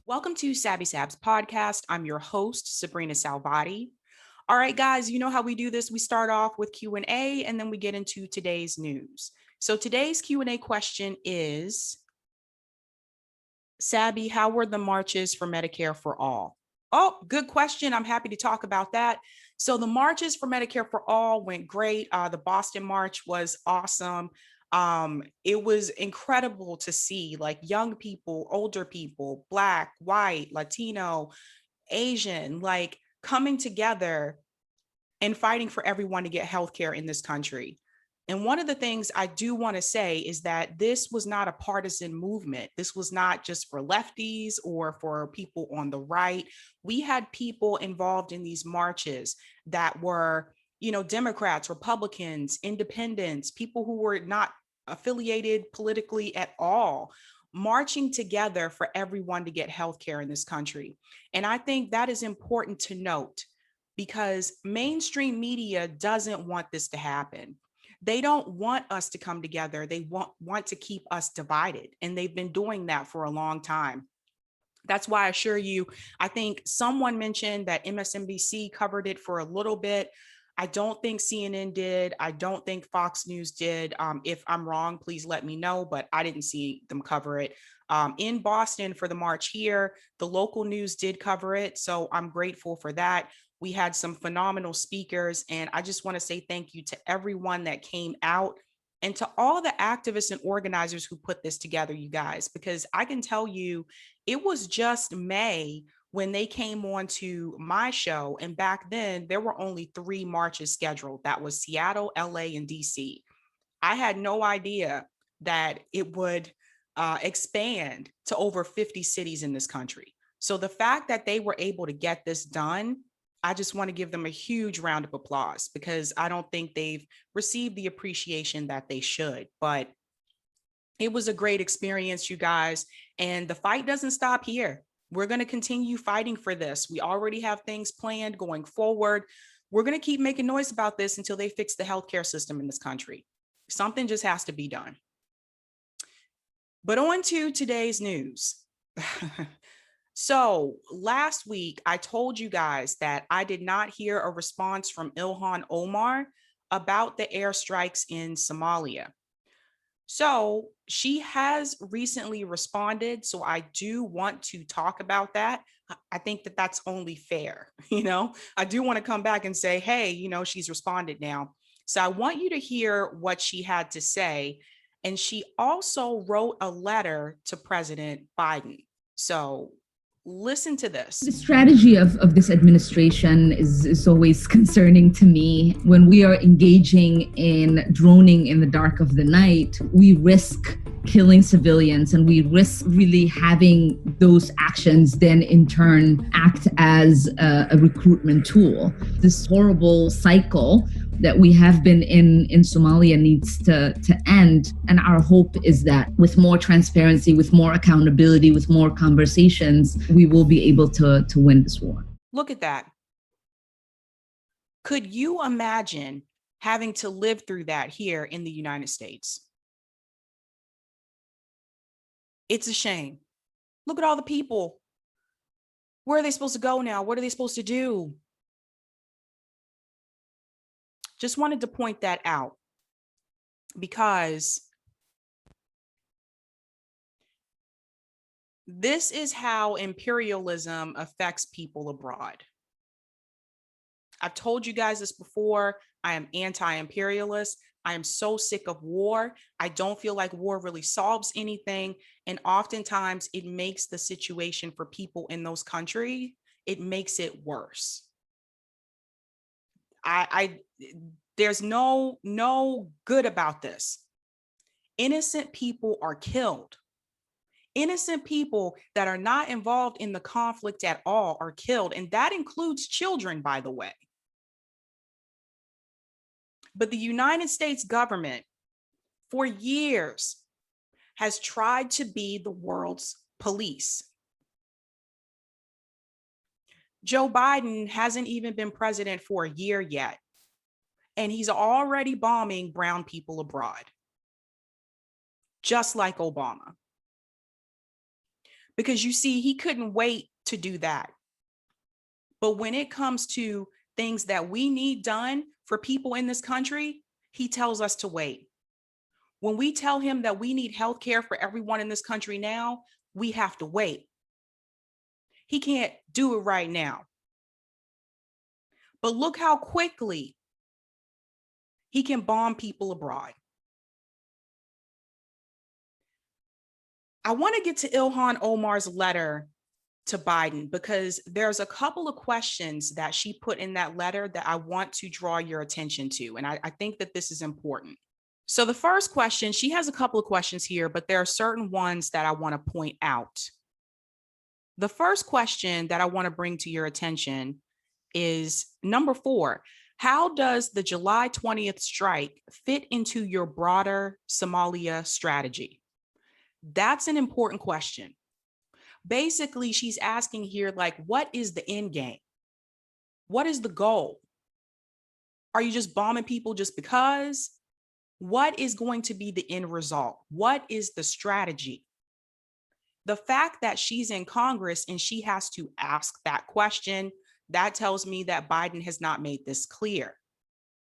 Welcome to Sabs podcast. I'm your host, Sabrina Salvati. All right, guys, you know how we do this. We start off with Q&A and then we get into today's news. So today's Q&A question is, Sabby, how were the marches for Medicare for all? Oh, good question. I'm happy to talk about that. So the marches for Medicare for all went great. The Boston March was awesome. It was incredible to see like young people, older people, Black, white, Latino, Asian, like coming together and fighting for everyone to get healthcare in this country. And one of the things I do want to say is that this was not a partisan movement. This was not just for lefties or for people on the right. We had people involved in these marches that were, Democrats, Republicans, independents, people who were not affiliated politically at all, marching together for everyone to get healthcare in this country. And I think that is important to note because mainstream media doesn't want this to happen. They don't want us to come together. They want to keep us divided. And they've been doing that for a long time. That's why I assure you, I think someone mentioned that MSNBC covered it for a little bit. I don't think CNN did. I don't think Fox News did. If I'm wrong, please let me know, but I didn't see them cover it. In Boston for the march here, the local news did cover it. So I'm grateful for that. We had some phenomenal speakers, and I just want to say thank you to everyone that came out and to all the activists and organizers who put this together, you guys, because I can tell you it was just May when they came on to my show. And back then, there were only 3 marches scheduled. That was Seattle, LA, and DC. I had no idea that it would expand to over 50 cities in this country. So the fact that they were able to get this done, I just want to give them a huge round of applause because I don't think they've received the appreciation that they should. But it was a great experience, you guys. And the fight doesn't stop here. We're going to continue fighting for this. We already have things planned going forward. We're going to keep making noise about this until they fix the healthcare system in this country. Something just has to be done. But on to today's news. So last week, I told you guys that I did not hear a response from Ilhan Omar about the airstrikes in Somalia. So she has recently responded. So I do want to talk about that. I think that that's only fair. I do want to come back and say, hey, she's responded now. So I want you to hear what she had to say. And she also wrote a letter to President Biden. So listen to this. The strategy of this administration is always concerning to me. When we are engaging in droning in the dark of the night, we risk killing civilians and we risk really having those actions then in turn act as a recruitment tool. This horrible cycle that we have been in Somalia needs to end. And our hope is that with more transparency, with more accountability, with more conversations, we will be able to win this war. Look at that. Could you imagine having to live through that here in the United States? It's a shame. Look at all the people. Where are they supposed to go now? What are they supposed to do? Just wanted to point that out because this is how imperialism affects people abroad. I've told you guys this before. I am anti-imperialist. I am so sick of war. I don't feel like war really solves anything. And oftentimes it makes the situation for people in those countries, it makes it worse. There's no good about this. Innocent people are killed. Innocent people that are not involved in the conflict at all are killed. And that includes children, by the way. But the United States government for years has tried to be the world's police. Joe Biden hasn't even been president for a year yet, and he's already bombing brown people abroad, just like Obama. because you see, he couldn't wait to do that. But when it comes to things that we need done for people in this country, he tells us to wait. When we tell him that we need health care for everyone in this country now, we have to wait. He can't do it right now. But look how quickly he can bomb people abroad. I want to get to Ilhan Omar's letter to Biden because there's a couple of questions that she put in that letter that I want to draw your attention to. And I think that this is important. So the first question, she has a couple of questions here, but there are certain ones that I want to point out. The first question that I want to bring to your attention is number 4. How does the July 20th strike fit into your broader Somalia strategy? That's an important question. Basically, she's asking here, like, what is the end game? What is the goal? Are you just bombing people just because? What is going to be the end result? What is the strategy? The fact that she's in Congress and she has to ask that question, that tells me that Biden has not made this clear.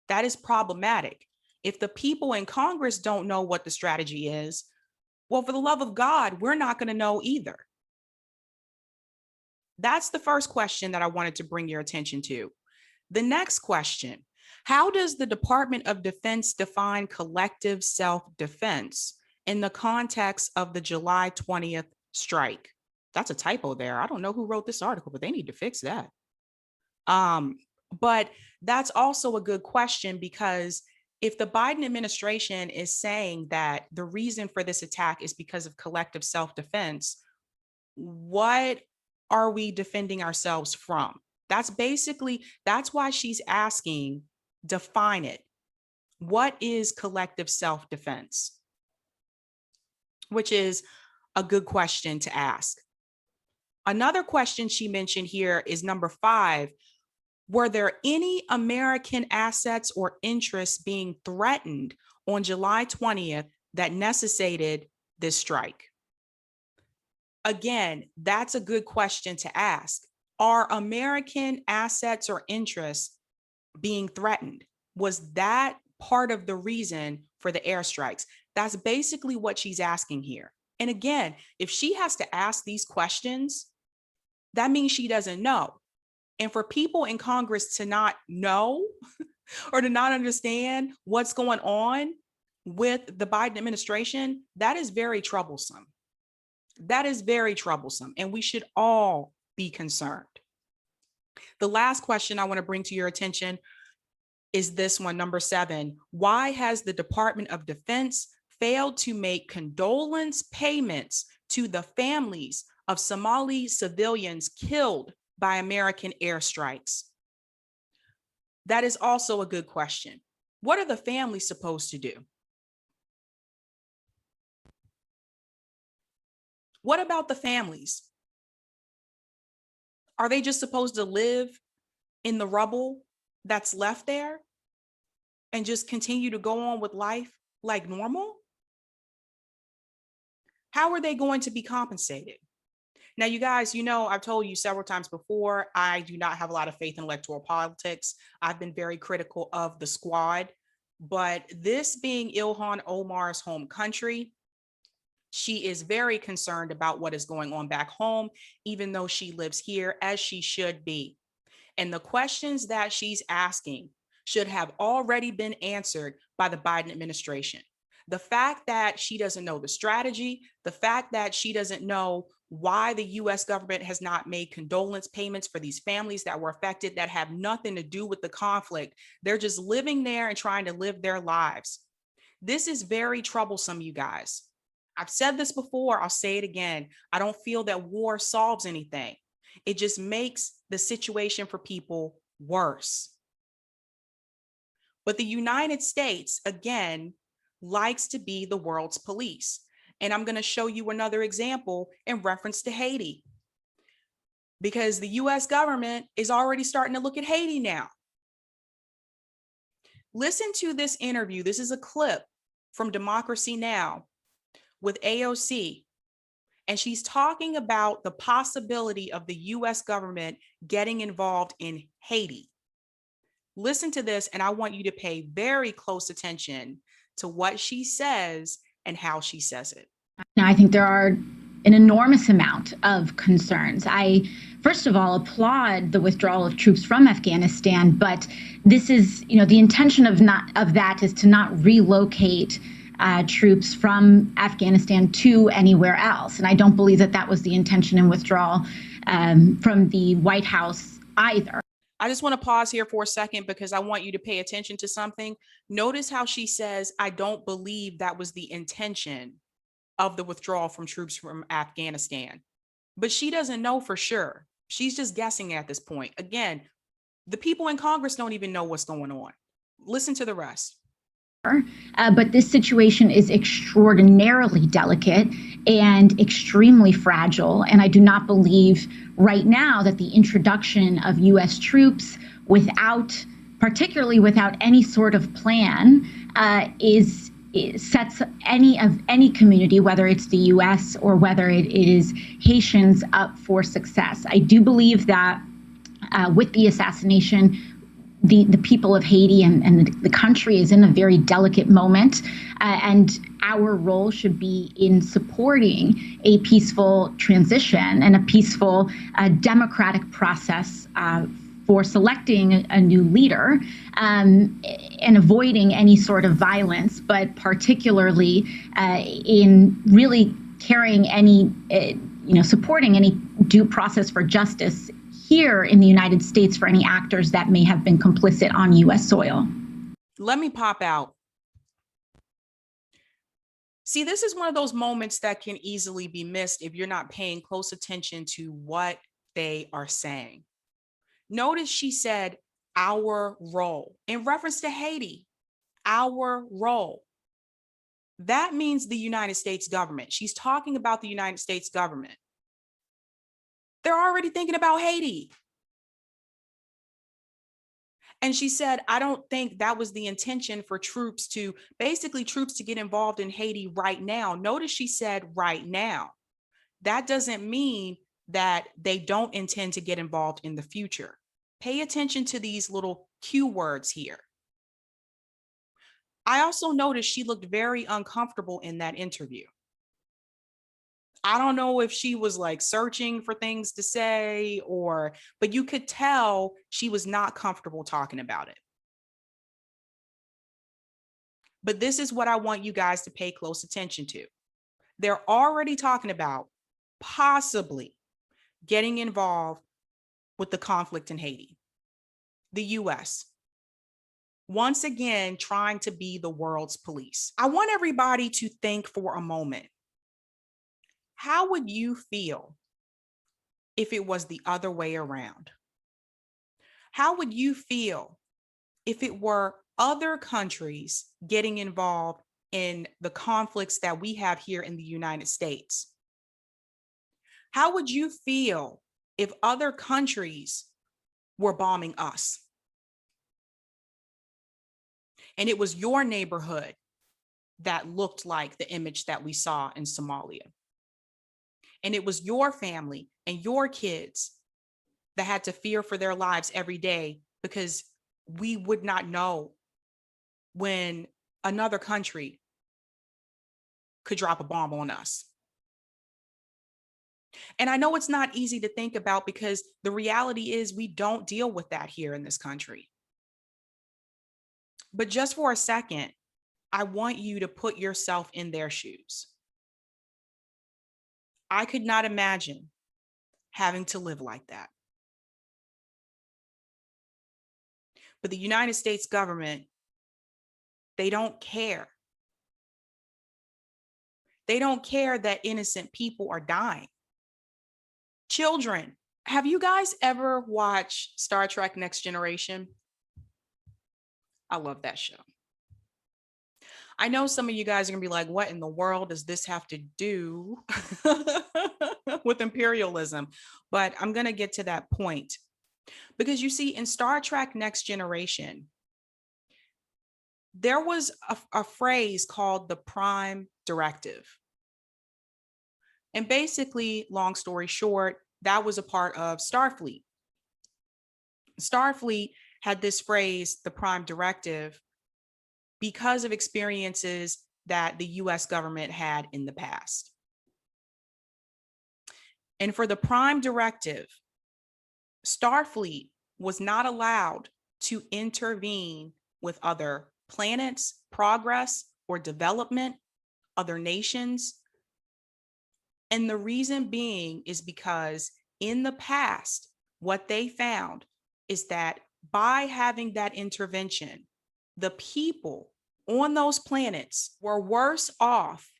That is problematic. If the people in Congress don't know what the strategy is, well, for the love of God, we're not going to know either. That's the first question that I wanted to bring your attention to. The next question, how does the Department of Defense define collective self-defense in the context of the July 20th strike? That's a typo there. I don't know who wrote this article, but they need to fix that. But that's also a good question, because if the Biden administration is saying that the reason for this attack is because of collective self-defense, what are we defending ourselves from? That's why she's asking, define it. What is collective self-defense? Which is a good question to ask. Another question she mentioned here is number 5. Were there any American assets or interests being threatened on July 20th that necessitated this strike? Again, that's a good question to ask. Are American assets or interests being threatened? Was that part of the reason for the airstrikes? That's basically what she's asking here. And again, if she has to ask these questions, that means she doesn't know. And for people in Congress to not know or to not understand what's going on with the Biden administration, that is very troublesome. That is very troublesome, and we should all be concerned. The last question I want to bring to your attention is this one, number 7. Why has the Department of Defense failed to make condolence payments to the families of Somali civilians killed by American airstrikes? That is also a good question. What are the families supposed to do? What about the families? Are they just supposed to live in the rubble that's left there and just continue to go on with life like normal? How are they going to be compensated? Now, you guys, I've told you several times before, I do not have a lot of faith in electoral politics. I've been very critical of the squad, but this being Ilhan Omar's home country, she is very concerned about what is going on back home, even though she lives here, as she should be. And the questions that she's asking should have already been answered by the Biden administration. The fact that she doesn't know the strategy, the fact that she doesn't know why the US government has not made condolence payments for these families that were affected, that have nothing to do with the conflict. They're just living there and trying to live their lives. This is very troublesome, you guys. I've said this before, I'll say it again. I don't feel that war solves anything. It just makes the situation for people worse. But the United States, again, likes to be the world's police. And I'm going to show you another example in reference to Haiti, because the US government is already starting to look at Haiti now. Listen to this interview. This is a clip from Democracy Now! With AOC. And she's talking about the possibility of the US government getting involved in Haiti. Listen to this, and I want you to pay very close attention to what she says and how she says it. Now, I think there are an enormous amount of concerns. I, first of all, applaud the withdrawal of troops from Afghanistan, but this is, the intention of that is to not relocate troops from Afghanistan to anywhere else. And I don't believe that was the intention in withdrawal from the White House either. I just want to pause here for a second because I want you to pay attention to something. Notice how she says, I don't believe that was the intention of the withdrawal from troops from Afghanistan, but she doesn't know for sure. She's just guessing at this point. Again, the people in Congress don't even know what's going on. Listen to the rest. But this situation is extraordinarily delicate and extremely fragile. And I do not believe right now that the introduction of U.S. troops particularly without any sort of plan, sets any community, whether it's the U.S. or whether it is Haitians, up for success. I do believe that with the assassination, the people of Haiti and the country is in a very delicate moment, and our role should be in supporting a peaceful transition and a peaceful democratic process for selecting a new leader, and avoiding any sort of violence, but particularly in really carrying any, supporting any due process for justice here in the United States for any actors that may have been complicit on U.S. soil. Let me pop out. See, this is one of those moments that can easily be missed if you're not paying close attention to what they are saying. Notice she said, our role, in reference to Haiti, our role. That means the United States government. She's talking about the United States government. They're already thinking about Haiti. And she said, I don't think that was the intention for troops to get involved in Haiti right now. Notice she said right now. That doesn't mean that they don't intend to get involved in the future. Pay attention to these little cue words here. I also noticed she looked very uncomfortable in that interview. I don't know if she was like searching for things to say but you could tell she was not comfortable talking about it. But this is what I want you guys to pay close attention to. They're already talking about possibly getting involved with the conflict in Haiti. The US, once again, trying to be the world's police. I want everybody to think for a moment. How would you feel if it was the other way around? How would you feel if it were other countries getting involved in the conflicts that we have here in the United States? How would you feel if other countries were bombing us? And it was your neighborhood that looked like the image that we saw in Somalia. And it was your family and your kids that had to fear for their lives every day because we would not know when another country could drop a bomb on us. And I know it's not easy to think about because the reality is we don't deal with that here in this country. But just for a second, I want you to put yourself in their shoes. I could not imagine having to live like that. But the United States government, they don't care. They don't care that innocent people are dying. Children, have you guys ever watched Star Trek Next Generation? I love that show. I know some of you guys are gonna be like, what in the world does this have to do with imperialism? But I'm gonna get to that point. Because you see, in Star Trek Next Generation, there was a phrase called the Prime Directive. And basically, long story short, that was a part of Starfleet. Starfleet had this phrase, the Prime Directive, because of experiences that the US government had in the past. And for the Prime Directive, Starfleet was not allowed to intervene with other planets, progress, or development, other nations. And the reason being is because in the past, what they found is that by having that intervention, the people on those planets were worse off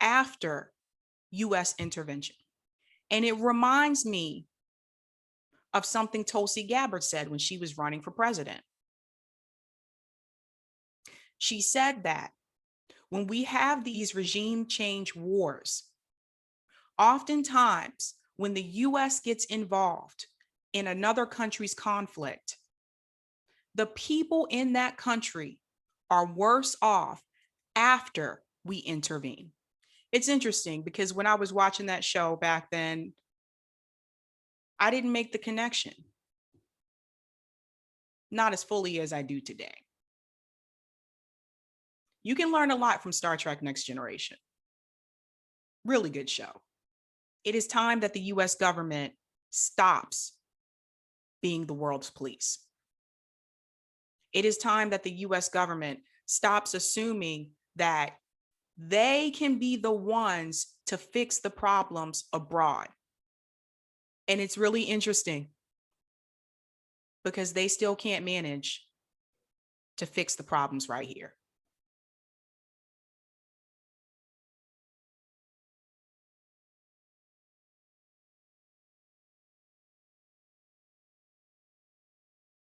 after US intervention. And it reminds me of something Tulsi Gabbard said when she was running for president. She said that when we have these regime change wars, oftentimes when the US gets involved in another country's conflict, the people in that country are worse off after we intervene. It's interesting because when I was watching that show back then, I didn't make the connection. Not as fully as I do today. You can learn a lot from Star Trek Next Generation. Really good show. It is time that the US government stops being the world's police. It is time that the US government stops assuming that they can be the ones to fix the problems abroad. And it's really interesting because they still can't manage to fix the problems right here.